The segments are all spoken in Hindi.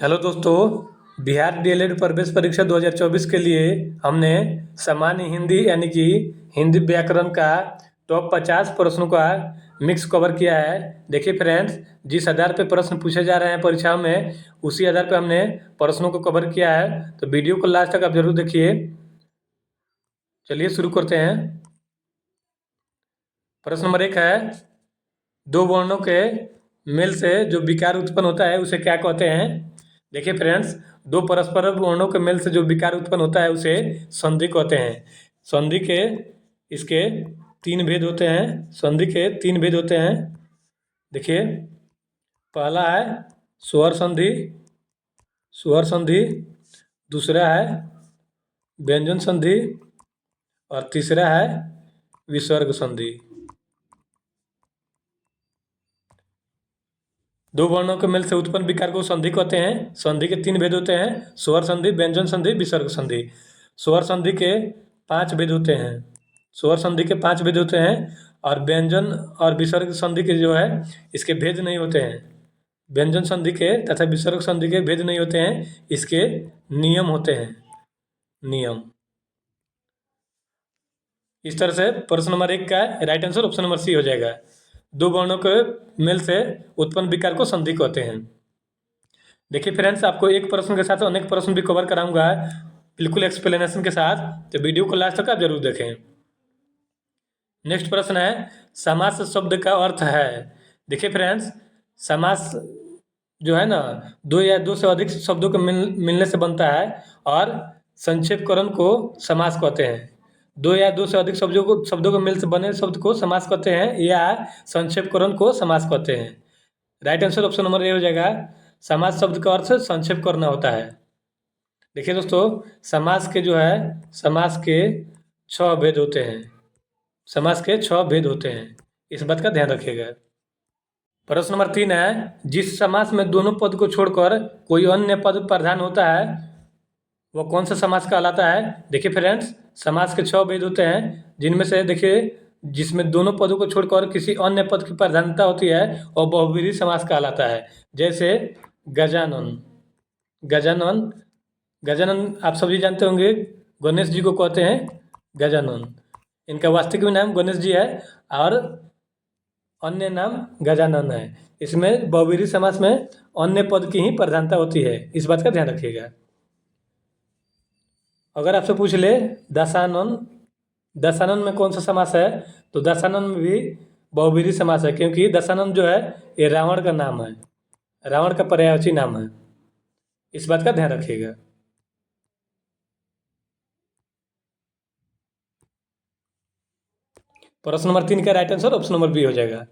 हेलो दोस्तों। बिहार डीएलएड प्रवेश परीक्षा 2024 के लिए हमने सामान्य हिंदी यानी कि हिंदी व्याकरण का टॉप 50 प्रश्नों का मिक्स कवर किया है। देखिए फ्रेंड्स, जिस आधार पे प्रश्न पूछे जा रहे हैं परीक्षाओं में, उसी आधार पे हमने प्रश्नों को कवर किया है। तो वीडियो को लास्ट तक आप जरूर देखिए। चलिए शुरू करते हैं। प्रश्न नंबर 1 है, दो वर्णों के मेल से जो विकार उत्पन्न होता है उसे क्या कहते हैं। देखिए फ्रेंड्स, दो परस्पर वर्णों के मेल से जो विकार उत्पन्न होता है उसे संधि कहते हैं। संधि के इसके तीन भेद होते हैं। संधि के तीन भेद होते हैं। देखिए, पहला है स्वर संधि। स्वर संधि। दूसरा है व्यंजन संधि और तीसरा है विसर्ग संधि। दो वर्णों के मेल से उत्पन्न विकार को संधि कहते हैं। संधि के तीन भेद होते हैं, स्वर संधि, व्यंजन संधि, विसर्ग संधि। स्वर संधि के 5 भेद होते हैं। स्वर संधि के 5 भेद होते हैं और व्यंजन और विसर्ग संधि के जो है इसके भेद नहीं होते हैं। व्यंजन संधि के तथा विसर्ग संधि के भेद नहीं होते हैं, इसके नियम होते हैं। नियम। इस तरह से प्रश्न नंबर 1 का right answer option number C हो जाएगा। दो वर्णों के मेल से उत्पन्न विकार को संधि कहते हैं। देखिए फ्रेंड्स, आपको एक प्रश्न के साथ अनेक प्रश्न भी कवर कराऊंगा बिल्कुल एक्सप्लेनेशन के साथ, तो वीडियो को लास्ट तक आप जरूर देखें। नेक्स्ट प्रश्न है, समास शब्द का अर्थ है। देखिए फ्रेंड्स, समास जो है ना, दो या दो से अधिक शब्दों के मिलने से बनता है और संक्षेपकरण को समास कहते हैं। दो या दो से अधिक शब्दों के मिल से बने शब्द को समास कहते हैं या संक्षेपकरण को समास कहते हैं। Right answer option number A हो जाएगा। समास शब्द का अर्थ संक्षेप करना होता है। देखिए दोस्तों, समास के जो है समास के 6 भेद होते हैं। समास के 6 भेद होते हैं, इस बात का ध्यान रखिएगा। प्रश्न नंबर 3 है, जिस समास में दोनों पद को छोड़कर कोई अन्य पद प्रधान होता है वह कौन सा समास कहलाता है। देखिए फ्रेंड्स, समास के 6 भेद होते हैं, जिनमें से देखिए जिसमें दोनों पदों को छोड़कर किसी अन्य पद की प्रधानता होती है और बहुव्रीहि समास कहलाता है। जैसे गजानन। गजानन। गजानन आप सभी जानते होंगे, गणेश जी को कहते हैं गजानन। इनका वास्तविक नाम गणेश जी है और अन्य नाम गजानन है। इसमें बहुव्रीहि समास में अन्य पद की ही प्रधानता होती है, इस बात का ध्यान रखिएगा। अगर आपसे पूछ ले दशानन, दशानन में कौन सा समास है, तो दशानन में भी बहुव्रीहि समास है, क्योंकि दशानन जो है ये रावण का नाम है। रावण का पर्यायवाची नाम है, इस बात का ध्यान रखिएगा। प्रश्न नंबर 3 का right answer option number B हो जाएगा।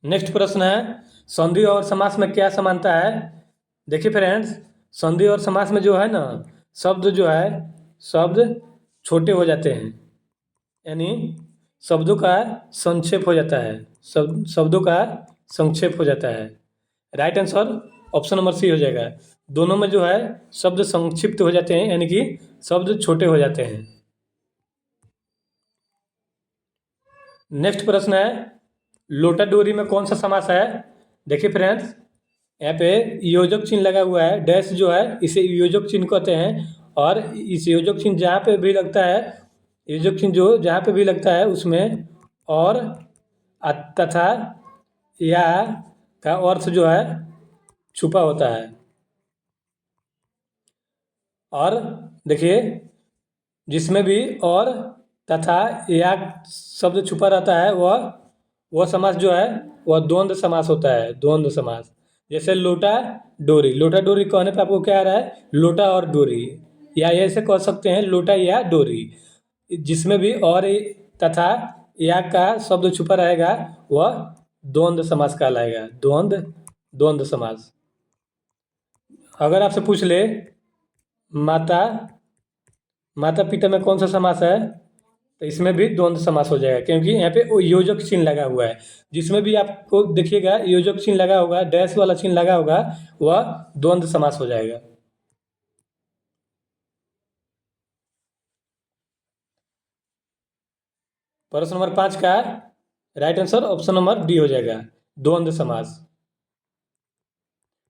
नेक्स्ट प्रश्न है, संधि और समास में क्या समानता है। देखिए फ्रेंड्स, संधि और समास में जो है ना, शब्द जो है शब्द छोटे हो जाते हैं, यानी शब्दों का संक्षेप हो जाता है। शब्दों का संक्षेप हो जाता है। Right answer option number C हो जाएगा। दोनों में जो है शब्द संक्षिप्त हो जाते हैं, यानी कि शब्द छोटे हो जाते हैं। नेक्स्ट प्रश्न है, लोटा डोरी में कौन सा समास है। देखिए फ्रेंड्स, यहाँ पे योजक चिन्ह लगा हुआ है, डैश जो है इसे योजक चिन्ह कहते हैं। और इस योजक चिन्ह जहाँ पे भी लगता है, योजक चिन्ह जो जहाँ पे भी लगता है उसमें और तथा या का अर्थ जो है छुपा होता है। और देखिए, जिसमें भी और तथा या शब्द छुपा रहता है वह समास जो है वह द्वंद्व समास होता है। द्वंद्व समास। जैसे लोटा डोरी। लोटा डोरी कहने पे आपको क्या आ रहा है, लोटा और डोरी, या ऐसे कह सकते हैं लोटा या डोरी। जिसमें भी और तथा या का शब्द छुपा रहेगा वह द्वंद्व समास कहलाएगा। द्वंद्व समास। अगर आपसे पूछ ले माता माता पिता में कौन सा समास है, तो इसमें भी द्वंद्व समास हो जाएगा, क्योंकि यहाँ पे वो योजक चिन्ह लगा हुआ है। जिसमें भी आपको देखिएगा योजक चिन्ह लगा होगा, डैश वाला चिन्ह लगा होगा, वह द्वंद्व समास हो जाएगा। प्रश्न नंबर 5 का right answer option number D हो जाएगा। द्वंद्व समास,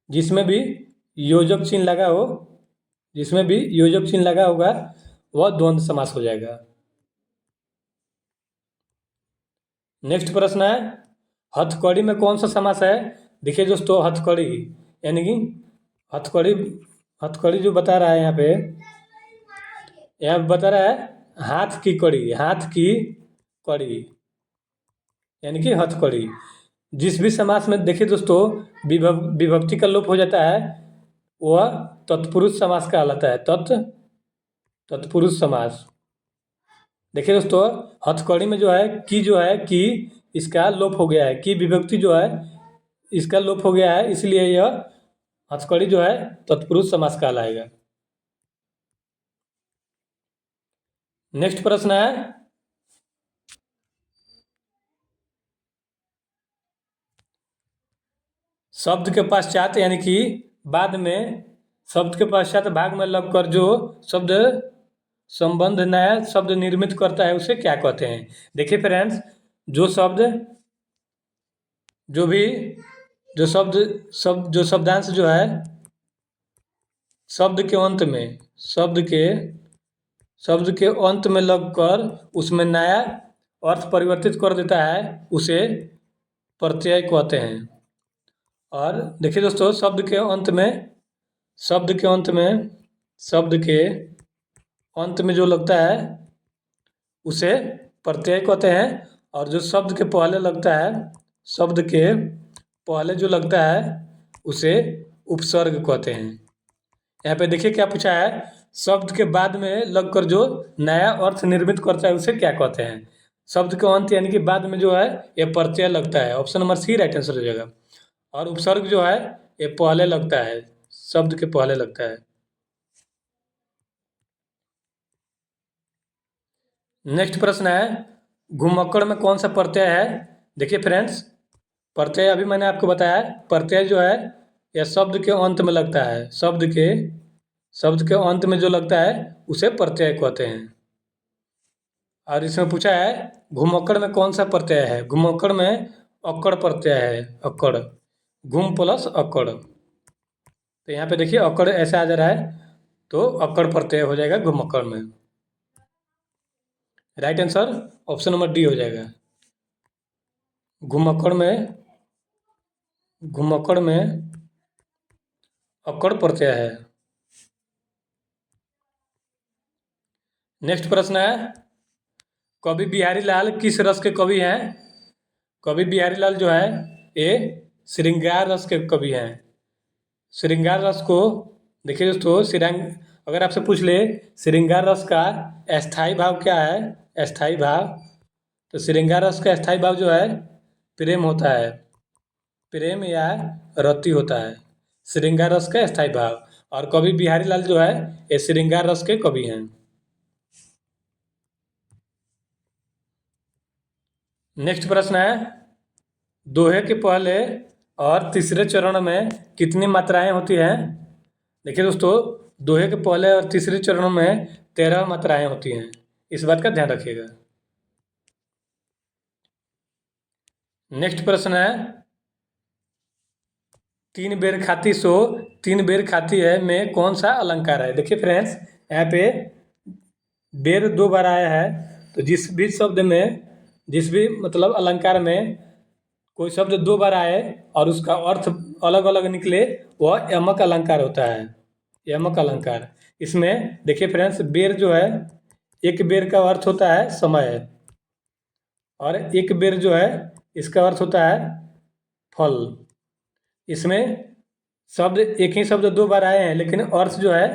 जिसमें भी योजक चिन्ह लगा हो, जिसमें भी योजक चिन्ह लगा होगा वह द्वंद्व समास हो जाएगा। नेक्स्ट प्रश्न है, हथकड़ी में कौन सा समास है? देखिए दोस्तों, हथकड़ी यानी कि हथकड़ी, हथकड़ी जो बता रहा है यहाँ पे बता रहा है हाथ की कड़ी, हाथ की कड़ी यानी कि हथकड़ी। जिस भी समास में देखिए दोस्तों विभक्ति का लोप हो जाता है वह तत्पुरुष समास कहलाता है, तत्पुरुष समास। देखिए दोस्तों, हथकड़ी में जो है कि इसका लोप हो गया है, कि विभक्ति जो है इसका लोप हो गया है, इसलिए यह हथकड़ी जो है तत्पुरुष समास कहलाएगा। नेक्स्ट प्रश्न है, शब्द के पश्चात यानी कि बाद में शब्द के पश्चात भाग में लगकर जो शब्द संबंध नया शब्द निर्मित करता है उसे क्या कहते हैं? देखिए फ्रेंड्स, जो शब्द जो भी जो शब्दांश जो है शब्द के अंत में शब्द के अंत में लगकर उसमें नया अर्थ परिवर्तित कर देता है उसे प्रत्यय कहते हैं। और देखिए दोस्तों, शब्द के अंत में जो लगता है उसे प्रत्यय कहते हैं, और जो शब्द के पहले लगता है, शब्द के पहले जो लगता है उसे उपसर्ग कहते हैं। यहाँ पे देखिए क्या पूछा है, शब्द के बाद में लगकर जो नया अर्थ निर्मित करता है उसे क्या कहते हैं? शब्द के अंत यानी कि बाद में जो है ये प्रत्यय लगता है, option number C right answer हो जाएगा। और उपसर्ग जो है ये पहले लगता है, शब्द के पहले लगता है। नेक्स्ट प्रश्न है, घुमक्कड़ में कौन सा प्रत्यय है? देखिए फ्रेंड्स, प्रत्यय अभी मैंने आपको बताया, प्रत्यय जो है यह शब्द के अंत में लगता है, शब्द के अंत में जो लगता है उसे प्रत्यय कहते हैं। और इसमें पूछा है घुमक्कड़ में कौन सा प्रत्यय है? घुमक्कड़ में अक्कड़ प्रत्यय है, अक्कड़, घुम प्लस अक्कड़। तो यहाँ पे देखिए अक्कड़ ऐसा आ जा रहा है, तो अक्कड़ प्रत्यय हो जाएगा घुमक्कड़ में। Right answer option number D हो जाएगा। घुमक्कड़ में अक्कड़ प्रत्यय है। नेक्स्ट प्रश्न है, कवि बिहारी लाल किस रस के कवि हैं? कवि बिहारी लाल जो है ये श्रृंगार रस के कवि हैं। श्रृंगार रस को देखिए दोस्तों, अगर आपसे पूछ ले श्रृंगार रस का अस्थाई भाव क्या है, अस्थाई भाव, तो श्रृंगार रस का अस्थाई भाव जो है प्रेम होता है, प्रेम या रति होता है, श्रृंगार रस का अस्थाई भाव। और कवि बिहारी लाल जो है ये श्रृंगार रस के कवि हैं। नेक्स्ट प्रश्न है, दोहे के पहले और तीसरे चरण में कितनी मात्राएं होती हैं? देखिए दोस्तों, दोहे के पहले और तीसरे चरणों में 13 मात्राएं होती हैं, इस बात का ध्यान रखिएगा। नेक्स्ट प्रश्न है, 3 बेर खाती सो 3 बेर खाती है में कौन सा अलंकार है? देखिए फ्रेंड्स, यहाँ पे बेर 2 बार आया है, तो जिस भी मतलब अलंकार में कोई शब्द 2 बार आए और उसका अर्थ अलग अलग निकले वह यमक अलंकार होता है, यमक अलंकार। इसमें देखिए फ्रेंड्स, बेर जो है एक बेर का अर्थ होता है समय, और एक बेर जो है इसका अर्थ होता है फल। इसमें एक ही शब्द 2 बार आए हैं, लेकिन अर्थ जो है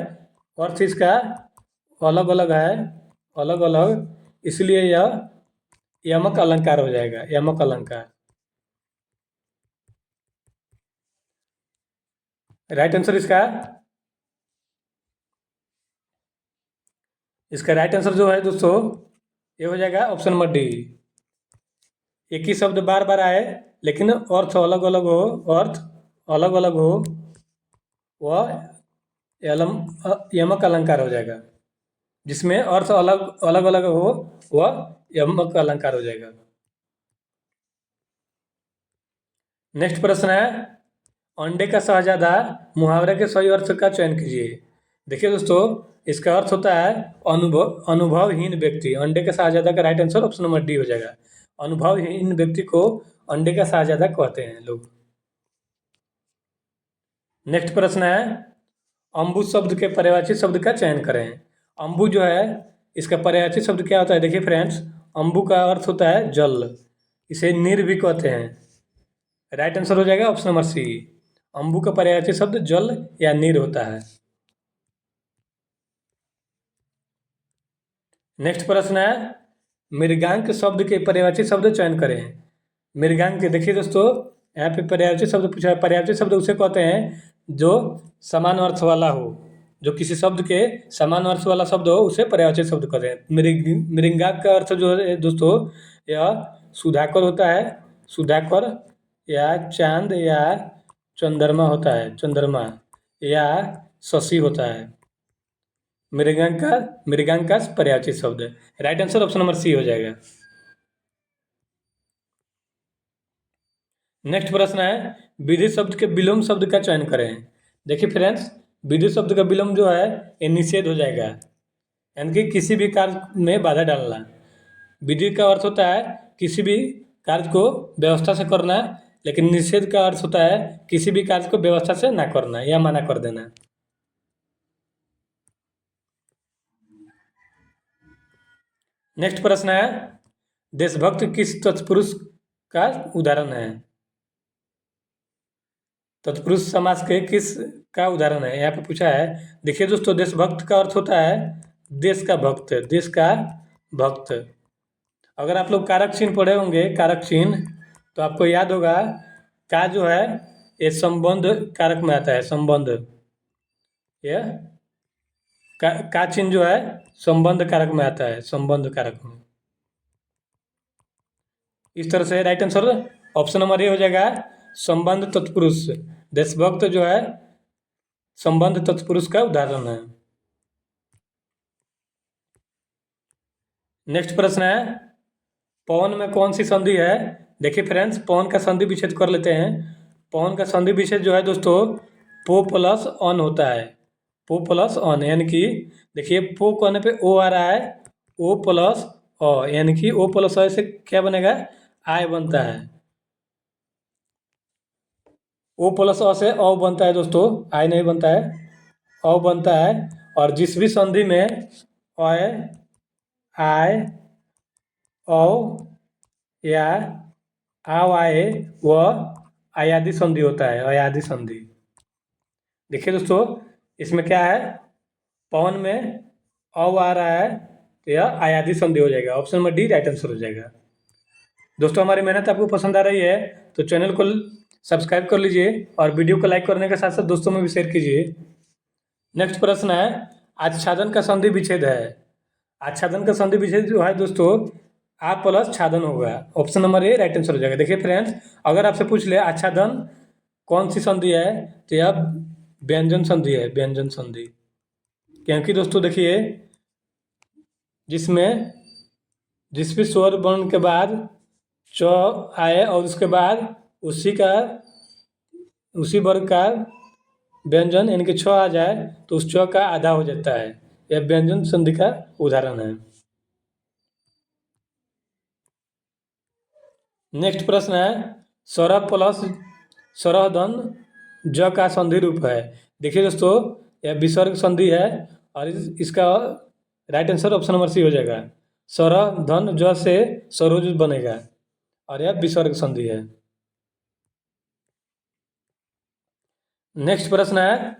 अर्थ इसका अलग अलग है, अलग अलग, इसलिए यह यमक अलंकार हो जाएगा, यमक अलंकार। राइट आंसर इसका राइट आंसर जो है दोस्तों ये हो जाएगा ऑप्शन नंबर डी। एक ही शब्द बार बार आए लेकिन अर्थ अलग अलग हो, अर्थ अलग अलग हो, वह यमक अलंकार हो जाएगा। जिसमें अर्थ अलग अलग अलग हो वह यमक अलंकार हो जाएगा। नेक्स्ट प्रश्न है, अंडे का शहजादा मुहावरे के सही अर्थ का चयन कीजिए। देखिए दोस्तों, इसका अर्थ होता है अनुभवहीन व्यक्ति। अंडे का शहजादा का right answer option number D हो जाएगा। अनुभवहीन व्यक्ति को अंडे का शहजादा कहते हैं लोग। नेक्स्ट प्रश्न है, अम्बु शब्द के पर्यायवाची शब्द का चयन करें। अम्बु जो है, इसका पर्यायवाची शब्द क्या होता है? देखिए फ्रेंड्स, अम्बु का अर्थ होता है जल, इसे नीर भी कहते हैं। राइट आंसर हो जाएगा ऑप्शन नंबर सी। अम्बु का पर्यायवाची शब्द जल या नीर होता है। नेक्स्ट प्रश्न है, मृगांक शब्द के पर्यायवाची शब्द चयन करें। मृगांक, देखिए दोस्तों, यहाँ पे पर्यायवाची शब्द पूछा है। पर्यायवाची शब्द उसे कहते हैं जो समान अर्थ वाला हो, जो किसी शब्द के समान अर्थ वाला शब्द हो उसे पर्यायवाची शब्द कहते हैं। मृगांक का अर्थ जो है दोस्तों, यह सुधाकर होता है। सुधाकर या चांद या चंद्रमा होता है, चंद्रमा या शशि होता है। मृगांक का पर्यायवाची शब्द है। Right answer option number C हो जाएगा। नेक्स्ट प्रश्न है, विधि शब्द के विलोम शब्द का चयन करें। देखिए फ्रेंड्स, विधि शब्द का विलोम जो है ये निषेध हो जाएगा, यानी कि किसी भी कार्य में बाधा डालना। विधि का अर्थ होता है किसी भी कार्य को व्यवस्था से करना, लेकिन निषेध का अर्थ होता है किसी भी कार्य को व्यवस्था से ना करना या मना कर देना। नेक्स्ट प्रश्न है, देशभक्त किस तत्पुरुष का उदाहरण है? तत्पुरुष समास के किस का उदाहरण है, यहाँ पे पूछा है। देखिए दोस्तों, देशभक्त का अर्थ होता है देश का भक्त, देश का भक्त। अगर आप लोग कारक चिन्ह पढ़े होंगे, कारक चिन्ह, तो आपको याद होगा का जो है ये संबंध कारक में आता है। संबंध, ये का चिन्ह जो है संबंध कारक में आता है, संबंध कारक में। इस तरह से right answer option number A हो जाएगा, संबंध तत्पुरुष। देशभक्त जो है संबंध तत्पुरुष का उदाहरण है। नेक्स्ट प्रश्न है, पवन में कौन सी संधि है? देखिए फ्रेंड्स, पवन का संधि विच्छेद कर लेते हैं। पवन का संधि विच्छेद जो है दोस्तों, पो प्लस ऑन होता है। पो प्लस ऑन, यानी कि देखिए पो कहने पे ओ आ रहा है, ओ प्लस ओ, यानी कि ओ प्लस ओ से क्या बनेगा? आय बनता है। ओ प्लस अ से औ बनता है दोस्तों, आय नहीं बनता है, औ बनता है। और जिस भी संधि में अय, आय, औ या आव आए वह अयादि संधि होता है, अयादि संधि। देखिए दोस्तों, इसमें क्या है, पवन में औ आ रहा है तो यह अयादि संधि हो जाएगा। Option number D right answer हो जाएगा। दोस्तों, हमारी मेहनत आपको पसंद आ रही है तो चैनल को सब्सक्राइब कर लीजिए और वीडियो को लाइक करने के साथ साथ दोस्तों में भी शेयर कीजिए। नेक्स्ट प्रश्न है, आच्छादन का संधि विच्छेद है। आच्छादन का संधि विच्छेद जो है दोस्तों, आ प्लस छादन होगा। Option number A right answer हो जाएगा। देखिए फ्रेंड्स, अगर आपसे पूछ ले आच्छादन कौन सी संधि है, तो यह व्यंजन संधि है, व्यंजन संधि। क्योंकि दोस्तों देखिए, जिसमें जिस भी स्वर वर्ण के बाद च आए और उसके बाद उसी वर्ग का व्यंजन यानी कि छ आ जाए तो उस च का आधा हो जाता है। यह व्यंजन संधि का उदाहरण है। नेक्स्ट प्रश्न है, सरह प्लस सरह धन ज का संधि रूप है। देखिए दोस्तों, यह विसर्ग संधि है और इसका right answer option number C हो जाएगा। सरह धन ज से सरोज बनेगा और यह विसर्ग संधि है। नेक्स्ट प्रश्न है,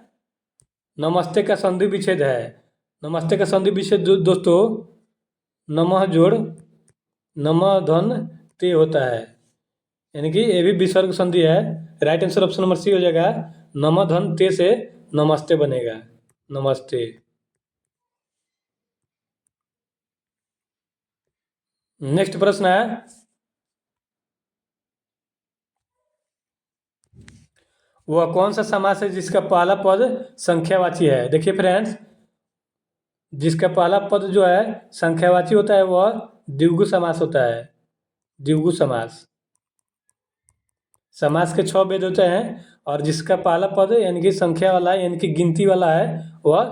नमस्ते का संधि विच्छेद है। नमस्ते का संधि विच्छेद दोस्तों, नमः जोड़ नमः धन ते होता है, यानी कि ये भी विसर्ग संधि है। Right answer option number C हो जाएगा। नमः धन ते से नमस्ते बनेगा, नमस्ते। नेक्स्ट प्रश्न है, वह कौन सा समास है जिसका पहला पद संख्यावाची है? देखिए फ्रेंड्स, जिसका पहला पद जो है संख्यावाची होता है, वह द्विगु समास होता है, द्विगु समास। समास के 6 भेद होते हैं और जिसका पहला पद यानी कि संख्या वाला यानी कि गिनती वाला है वह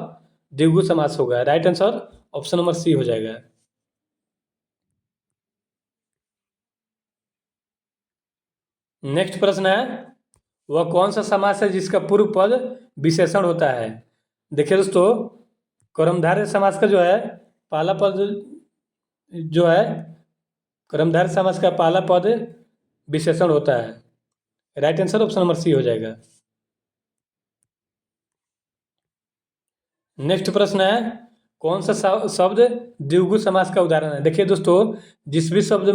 द्विगु समास होगा। Right answer option number C हो जाएगा। नेक्स्ट प्रश्न है, वह कौन सा समास है जिसका पूर्व पद विशेषण होता है। देखिए दोस्तों, कर्मधारय समास का जो है पहला पद जो है कर्मधारय समास का पहला पद विशेषण होता है। Right answer option number C हो जाएगा। नेक्स्ट प्रश्न है, कौन सा शब्द द्विगु समास का उदाहरण है। देखिए दोस्तों, जिस भी शब्द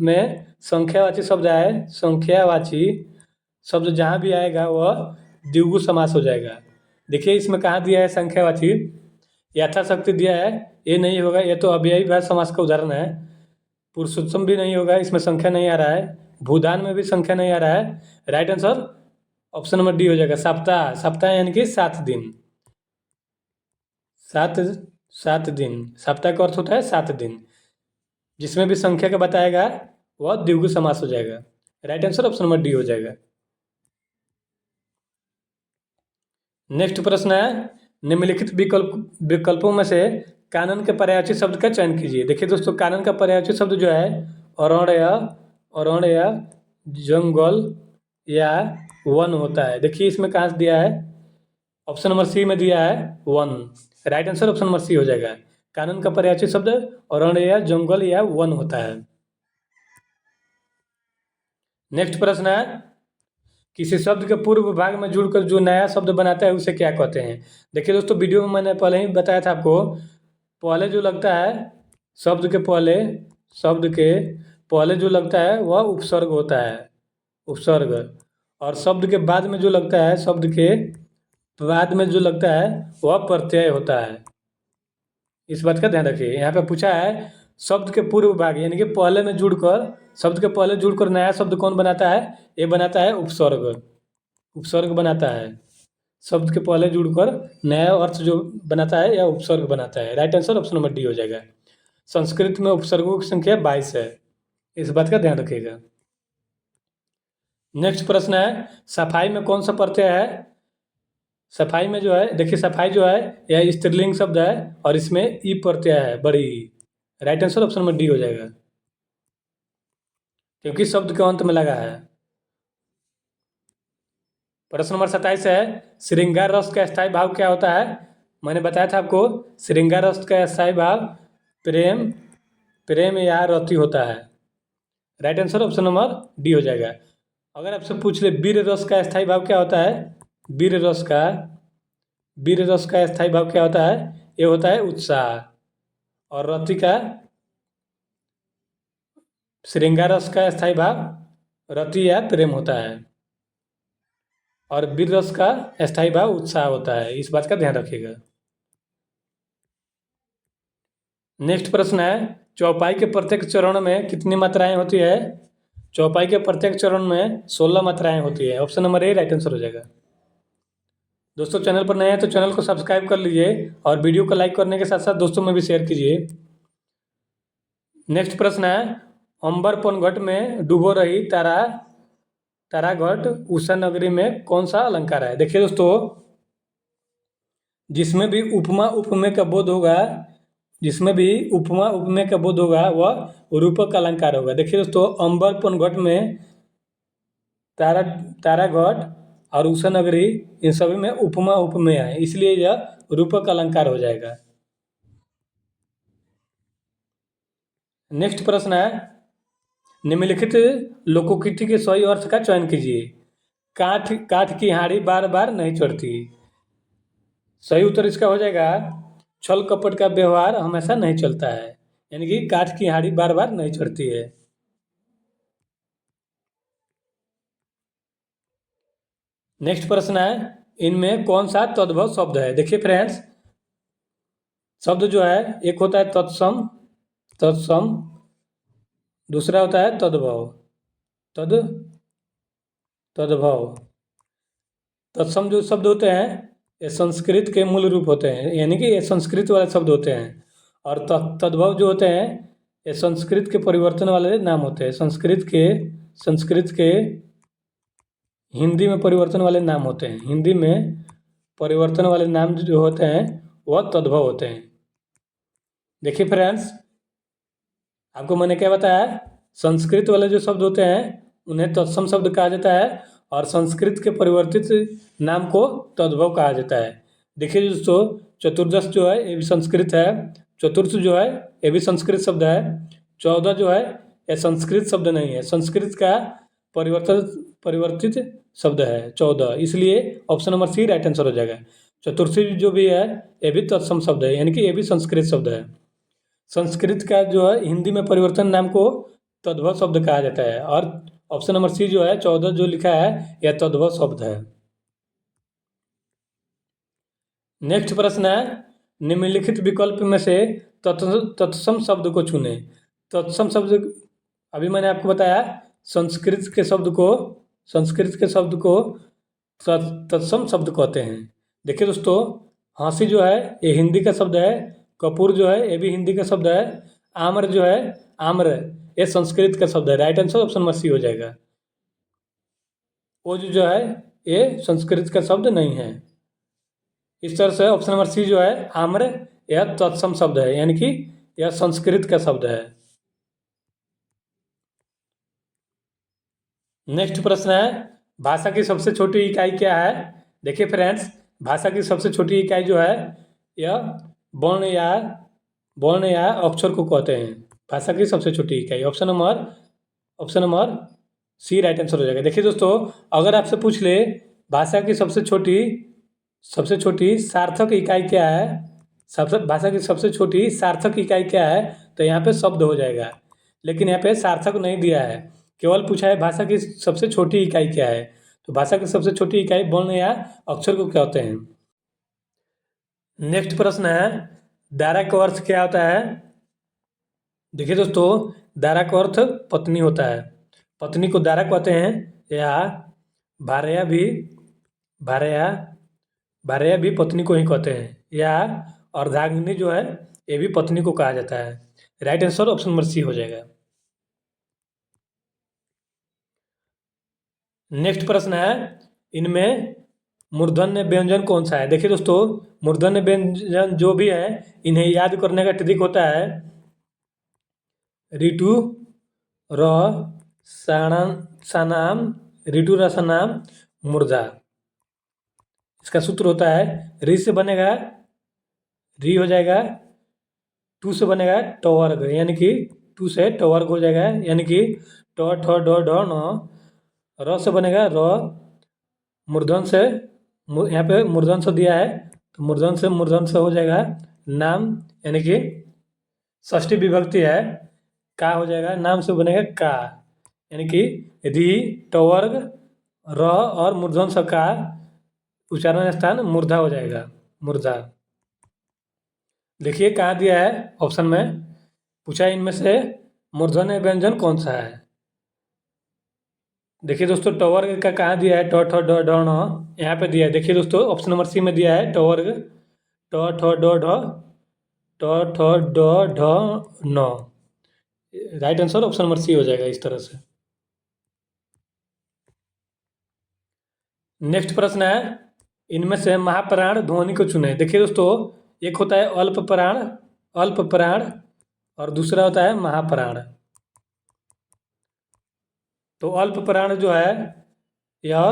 में संख्यावाची शब्द आए, संख्यावाची शब्द जहाँ भी आएगा वह द्विगु समास हो जाएगा। देखिए इसमें कहाँ दिया है संख्यावाची, यथाशक्ति दिया है, ये नहीं होगा, ये तो अव्ययी भाव समास का उदाहरण है। पुरुषोत्तम भी नहीं होगा, इसमें संख्या नहीं आ रहा है। भूदान में भी संख्या नहीं आ रहा है। Right answer option number D हो जाएगा। सप्ताह, सप्ताह यानी कि 7 दिन, 7 दिन, सप्ताह का अर्थ होता है 7 दिन। जिसमें भी संख्या का बताएगा वह द्विगु समास हो जाएगा। Right answer option number D हो जाएगा। नेक्स्ट प्रश्न है, निम्नलिखित विकल्पों में से कानन के पर्यायवाची शब्द का चयन कीजिए। देखिए दोस्तों, कानन का पर्यायवाची शब्द जो है अरण्य, जंगल या वन होता है। देखिए इसमें कहाँ से दिया है, ऑप्शन नंबर सी में दिया है वन। Right answer option number C हो जाएगा। कानन का पर्यायवाची शब्द अरण्य, जंगल या वन होता है। नेक्स्ट प्रश्न है, किसी शब्द के पूर्व भाग में जुड़कर जो नया शब्द बनाता है उसे क्या कहते हैं। देखिए दोस्तों, वीडियो में मैंने पहले ही बताया था आपको, पहले जो लगता है शब्द के पहले जो लगता है वह उपसर्ग होता है, उपसर्ग। और शब्द के बाद में जो लगता है, शब्द के बाद में जो लगता है वह प्रत्यय होता है। इस बात का ध्यान रखिए। यहाँ पे पूछा है शब्द के पूर्व भाग यानी कि पहले में जुड़कर, शब्द के पहले जुड़कर नया शब्द कौन बनाता है, ये बनाता है उपसर्ग, उपसर्ग बनाता है। शब्द के पहले जुड़कर नया अर्थ जो बनाता है या उपसर्ग बनाता है। Right answer option number D हो जाएगा। संस्कृत में उपसर्गों की संख्या 22 है, इस बात का ध्यान रखिएगा। नेक्स्ट प्रश्न है, सफाई में कौन सा प्रत्यय है। सफाई में जो है, देखिए सफाई जो है यह स्त्रीलिंग शब्द है और इसमें ई प्रत्यय है, बड़ी ई। Right answer option number D हो जाएगा, क्योंकि शब्द के अंत में लगा है। प्रश्न नंबर 27 है, श्रृंगार रस का स्थायी भाव क्या होता है। मैंने बताया था आपको, श्रृंगार रस का स्थायी भाव प्रेम या रति होता है। Right answer option number D हो जाएगा। अगर आपसे पूछ ले वीर रस का स्थायी भाव क्या होता है, वीर रस का स्थायी भाव क्या होता है, ये होता है उत्साह। और रति का, श्रृंगार रस का स्थायी भाव रति या प्रेम होता है और वीर रस का स्थायी भाव उत्साह होता है। इस बात का ध्यान रखिएगा। नेक्स्ट प्रश्न है, चौपाई के प्रत्येक चरण में कितनी मात्राएं होती है। चौपाई के प्रत्येक चरण में 16 मात्राएं होती है। Option number A right answer हो जाएगा। दोस्तों, चैनल पर नए हैं तो चैनल को सब्सक्राइब कर लीजिए और वीडियो को लाइक करने के साथ साथ दोस्तों में भी शेयर कीजिए। नेक्स्ट प्रश्न है, अंबर पनघट में डूबो रही ताराघट उषा नगरी में कौन सा अलंकार है। देखिए दोस्तों, जिसमें भी उपमा उपमेय का बोध होगा, वह रूपक अलंकार होगा। देखिए दोस्तों, अंबर पनघट में ताराघट और उषा नगरी, इन सभी में उपमा उपमेय है, इसलिए यह रूपक अलंकार हो जाएगा। नेक्स्ट प्रश्न है, निम्नलिखित लोकोक्ति के सही अर्थ का चयन कीजिए। काठ की हांडी बार बार नहीं चढ़ती। सही उत्तर इसका हो जाएगा, छल कपट का व्यवहार हमेशा नहीं चलता है, यानी कि काठ की हांडी बार बार नहीं चढ़ती है। नेक्स्ट प्रश्न है, इनमें कौन सा तद्भव शब्द है। देखिए फ्रेंड्स, शब्द जो है एक होता है तत्सम, दूसरा होता है तद्भव। तत्सम जो शब्द होते हैं ये संस्कृत के मूल रूप होते हैं, यानी कि ये संस्कृत वाले शब्द होते हैं। और तद्भव जो होते हैं ये संस्कृत के परिवर्तन वाले नाम होते हैं। संस्कृत के हिंदी में परिवर्तन वाले नाम होते हैं। हिंदी में परिवर्तन वाले नाम जो होते हैं वह तद्भव होते हैं। देखिए फ्रेंड्स, आपको मैंने क्या बताया, संस्कृत वाले जो शब्द होते हैं उन्हें तत्सम शब्द कहा जाता है और संस्कृत के परिवर्तित नाम को तद्भव कहा जाता है। देखिए दोस्तों, चतुर्दश जो है ये भी संस्कृत है, चतुर्थ जो है ये भी संस्कृत शब्द है, 14 जो है यह संस्कृत शब्द नहीं है, संस्कृत का परिवर्तित शब्द है 14, इसलिए option number C right answer हो जाएगा। चतुर्थी जो भी है ये भी तत्सम शब्द है, यानी कि ये भी संस्कृत शब्द है। संस्कृत का जो है हिंदी में परिवर्तन नाम को तद्भव शब्द कहा जाता है और ऑप्शन नंबर सी जो है 14 जो लिखा है यह तद्भव शब्द है। नेक्स्ट प्रश्न है, निम्नलिखित विकल्प में से तत्सम शब्द को चुने। तत्सम शब्द, अभी मैंने आपको बताया संस्कृत के शब्द को तत्सम शब्द कहते हैं। देखिए दोस्तों, हंसी जो है ये हिंदी का शब्द है, कपूर जो है ये भी हिंदी का शब्द है, आम्र जो है आम्र ये संस्कृत का शब्द है। Right answer option number C हो जाएगा। ओज जो है ये संस्कृत का शब्द नहीं है। इस तरह से ऑप्शन नंबर सी जो है आम्र यह तत्सम शब्द है, यानी कि यह संस्कृत का शब्द है। नेक्स्ट प्रश्न है, भाषा की सबसे छोटी इकाई क्या है। देखिए फ्रेंड्स, भाषा की सबसे छोटी इकाई जो है यह वर्ण या अक्षर को कहते हैं। भाषा की सबसे छोटी इकाई option number C right answer हो जाएगा। देखिए दोस्तों, अगर आपसे पूछ ले भाषा की सबसे छोटी सार्थक इकाई क्या है, भाषा की सबसे छोटी सार्थक इकाई क्या है, तो यहाँ पे शब्द हो जाएगा, लेकिन यहाँ पे सार्थक नहीं दिया है, केवल पूछा है भाषा की सबसे छोटी इकाई क्या है। तो भाषा की सबसे छोटी इकाई वर्ण या अक्षर को कहते हैं। नेक्स्ट प्रश्न है, दारा का अर्थ क्या होता है। देखिए दोस्तों, दारा का अर्थ पत्नी होता है, पत्नी को दारा कहते हैं, या भार्या भी पत्नी को ही कहते हैं, या अर्धांगिनी जो है ये भी पत्नी को कहा जाता है। Right answer option number C हो जाएगा। नेक्स्ट प्रश्न है, इनमें मूर्धन्य व्यंजन कौन सा है। देखिए दोस्तों, मूर्धन्य व्यंजन जो भी है इन्हें याद करने का ट्रिक होता है ऋतु र सानाम ऋतु रसनाम मूर्धा। इसका सूत्र होता है री से बनेगा री हो जाएगा, टू से बनेगा टवर्ग, यानी कि टू से टवर्ग हो जाएगा, यानी कि ट ठ ड ढ न, र से बनेगा र, मूर्धन से यहाँ पे मूर्धन से दिया है तो मूर्धन से हो जाएगा नाम, यानी कि षष्ठी विभक्ति है, का हो जाएगा, नाम से बनेगा का, यानी कि री टवर्ग र और मूर्धन से का, उच्चारण स्थान मूर्धा हो जाएगा, मूर्धा। देखिए कहाँ दिया है, ऑप्शन में पूछा है इनमें से मूर्धन्य व्यंजन कौन सा है। देखिए दोस्तों, टवर्ग का कहाँ दिया है, ट ठ ड ढ न, यहाँ पे दिया है। देखिए दोस्तों, ऑप्शन नंबर सी में दिया है टवर्ग, ट ठ ड ढ न। Right answer option number C हो जाएगा इस तरह से। नेक्स्ट प्रश्न है, इनमें से महाप्राण ध्वनि को चुने। देखिए दोस्तों, एक होता है अल्प प्राण और दूसरा होता है महाप्राण। तो अल्प प्राण जो है यह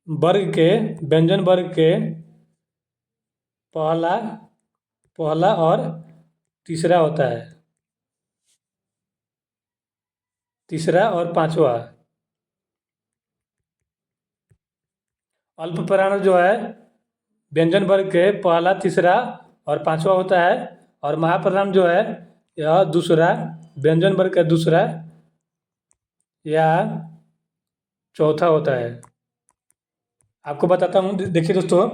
व्यंजन वर्ग के पहला और तीसरा होता है, तीसरा और पांचवा। अल्प प्राण जो है व्यंजन वर्ग के पहला, तीसरा और पांचवा होता है, और महाप्राण जो है यह दूसरा, व्यंजन वर्ग का दूसरा या चौथा होता है। आपको बताता हूँ, देखिए दोस्तों,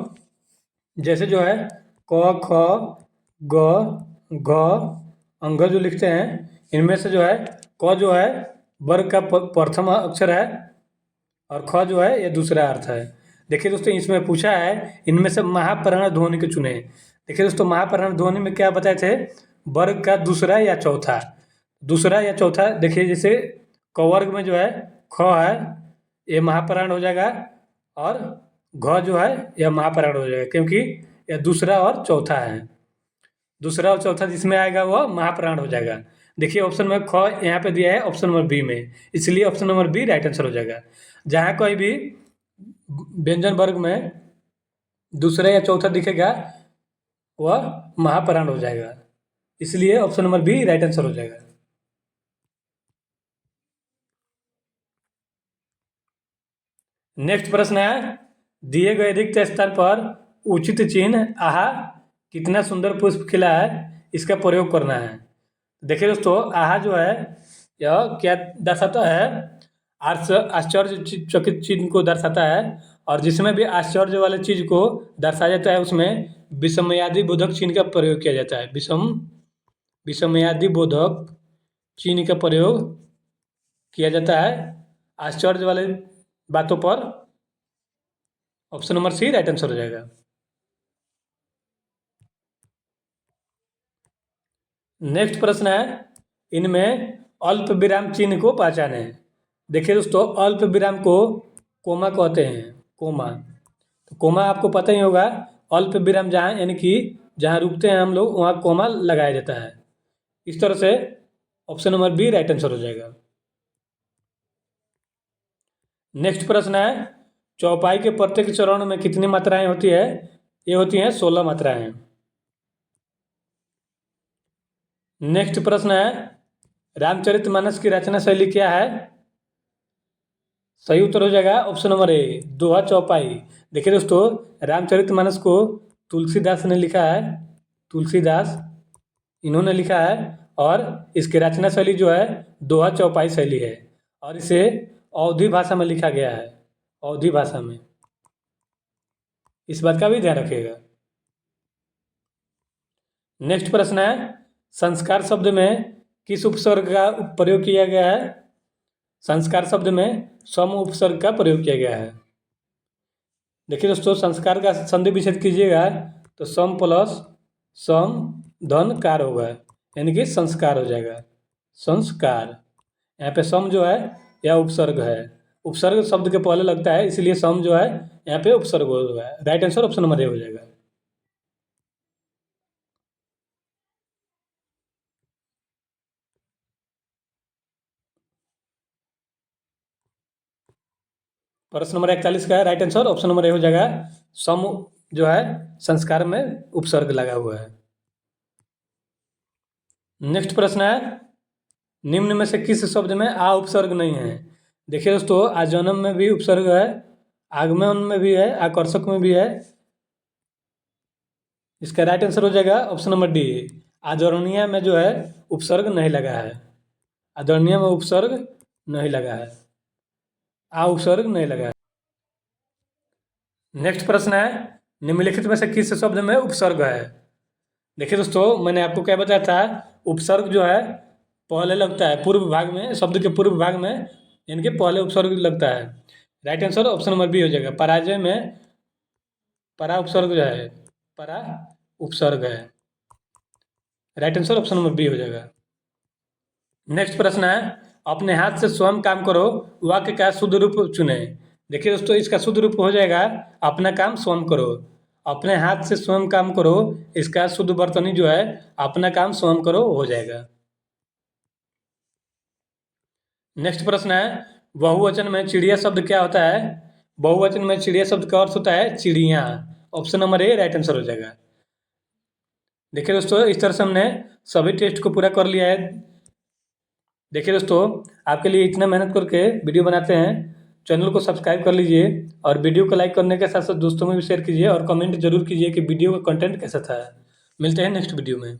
जैसे जो है क ख ग घ अंग जो लिखते हैं, इनमें से जो है क जो है वर्ग का प्रथम अक्षर है और ख जो है ये दूसरा अर्थ है। देखिए दोस्तों, इसमें पूछा है इनमें से महाप्राण ध्वनि को चुने। देखिए दोस्तों, महाप्राण ध्वनि में क्या बताए थे, वर्ग का दूसरा या चौथा। देखिए जैसे क वर्ग में जो है ख है ये महाप्राण हो जाएगा और घ जो है यह महाप्राण हो जाएगा, क्योंकि यह दूसरा और चौथा है। दूसरा और चौथा जिसमें आएगा वह महाप्राण हो जाएगा। देखिए ऑप्शन में ख यहाँ पे दिया है ऑप्शन नंबर बी में, इसलिए option number B right answer हो जाएगा। जहाँ कोई भी व्यंजन वर्ग में दूसरा या चौथा दिखेगा वह महाप्राण हो जाएगा, इसलिए option number B right answer हो जाएगा। नेक्स्ट प्रश्न है, दिए गए रिक्त स्थान पर उचित चिन्ह आहा कितना सुंदर पुष्प खिला है इसका प्रयोग करना है। देखिए दोस्तों आहा जो है यह क्या दर्शाता है, आश्चर्यचकित चिन्ह को दर्शाता है, और जिसमें भी आश्चर्य वाले चीज को दर्शाया जाता है उसमें विस्मयादि बोधक चिन्ह का प्रयोग किया जाता है। विस्मयादि बोधक चिन्ह का प्रयोग किया जाता है आश्चर्य वाले बातों पर। Option number C right answer हो जाएगा। नेक्स्ट प्रश्न है, इनमें अल्प विराम चिन्ह को पहचाने। देखिए दोस्तों अल्प विराम को कोमा कहते हैं, कोमा। तो कोमा आपको पता ही होगा, अल्प विराम जहाँ यानी कि जहाँ रुकते हैं हम लोग वहाँ कोमा लगाया जाता है। इस तरह से option number B right answer हो जाएगा। नेक्स्ट प्रश्न है, चौपाई के प्रत्येक चरण में कितनी मात्राएं होती है। ये होती हैं 16 मात्राएं। नेक्स्ट प्रश्न है, रामचरितमानस की रचना शैली क्या है। सही उत्तर हो जाएगा ऑप्शन नंबर ए दोहा चौपाई। देखिए दोस्तों रामचरितमानस को तुलसीदास ने लिखा है, तुलसीदास इन्होंने लिखा है, और इसकी रचना शैली जो है दोहा चौपाई शैली है, और इसे अवधी भाषा में लिखा गया है, अवधी भाषा में। इस बात का भी ध्यान रखिएगा। नेक्स्ट प्रश्न है, संस्कार शब्द में किस उपसर्ग का प्रयोग किया गया है। संस्कार शब्द में सम उपसर्ग का प्रयोग किया गया है। देखिए दोस्तों संस्कार का संधि विच्छेद कीजिएगा तो सम प्लस सम धन कार होगा, यानी कि संस्कार हो जाएगा, संस्कार। यहाँ पे सम जो है यह उपसर्ग है, उपसर्ग शब्द के पहले लगता है, इसलिए सम जो है यहाँ पे उपसर्ग होगा। Right answer option number A हो जाएगा। प्रश्न नंबर 41 का right answer option number A हो जाएगा। सम जो है संस्कार में उपसर्ग लगा हुआ है। नेक्स्ट प्रश्न है, निम्न में से किस शब्द में आ उपसर्ग नहीं है। देखिए दोस्तों आजन्म में भी उपसर्ग है, आगमन में भी है, आकर्षक में भी है। इसका राइट आंसर हो जाएगा ऑप्शन नंबर डी आदरणीय में जो है उपसर्ग नहीं लगा है, आदरणीय में उपसर्ग नहीं लगा है, आ उपसर्ग नहीं लगा है। नेक्स्ट प्रश्न है, निम्नलिखित में से किस शब्द में उपसर्ग है। देखिए दोस्तों मैंने आपको क्या बताया था, उपसर्ग जो है पहले लगता है पूर्व भाग में, शब्द के पूर्व भाग में, यानी कि पहले उपसर्ग लगता है। Right answer option number B हो जाएगा। पराजय में परा उपसर्ग जो है, परा उपसर्ग है। Right answer option number B हो जाएगा। नेक्स्ट प्रश्न है, अपने हाथ से स्वयं काम करो वाक्य का शुद्ध रूप चुने। देखिए दोस्तों इसका शुद्ध रूप हो जाएगा अपना काम स्वयं करो। अपने हाथ से स्वयं काम करो, इसका शुद्ध वर्तनी जो है अपना काम स्वयं करो हो जाएगा। नेक्स्ट प्रश्न है, बहुवचन में चिड़िया शब्द क्या होता है। बहुवचन में चिड़िया शब्द का अर्थ होता है चिड़िया। Option number A right answer हो जाएगा। देखिए दोस्तों इस तरह से हमने सभी टेस्ट को पूरा कर लिया है। देखिए दोस्तों आपके लिए इतना मेहनत करके वीडियो बनाते हैं, चैनल को सब्सक्राइब कर लीजिए, और वीडियो को लाइक करने के साथ साथ दोस्तों में भी शेयर कीजिए, और कमेंट जरूर कीजिए कि वीडियो का कंटेंट कैसा था। मिलते हैं नेक्स्ट वीडियो में।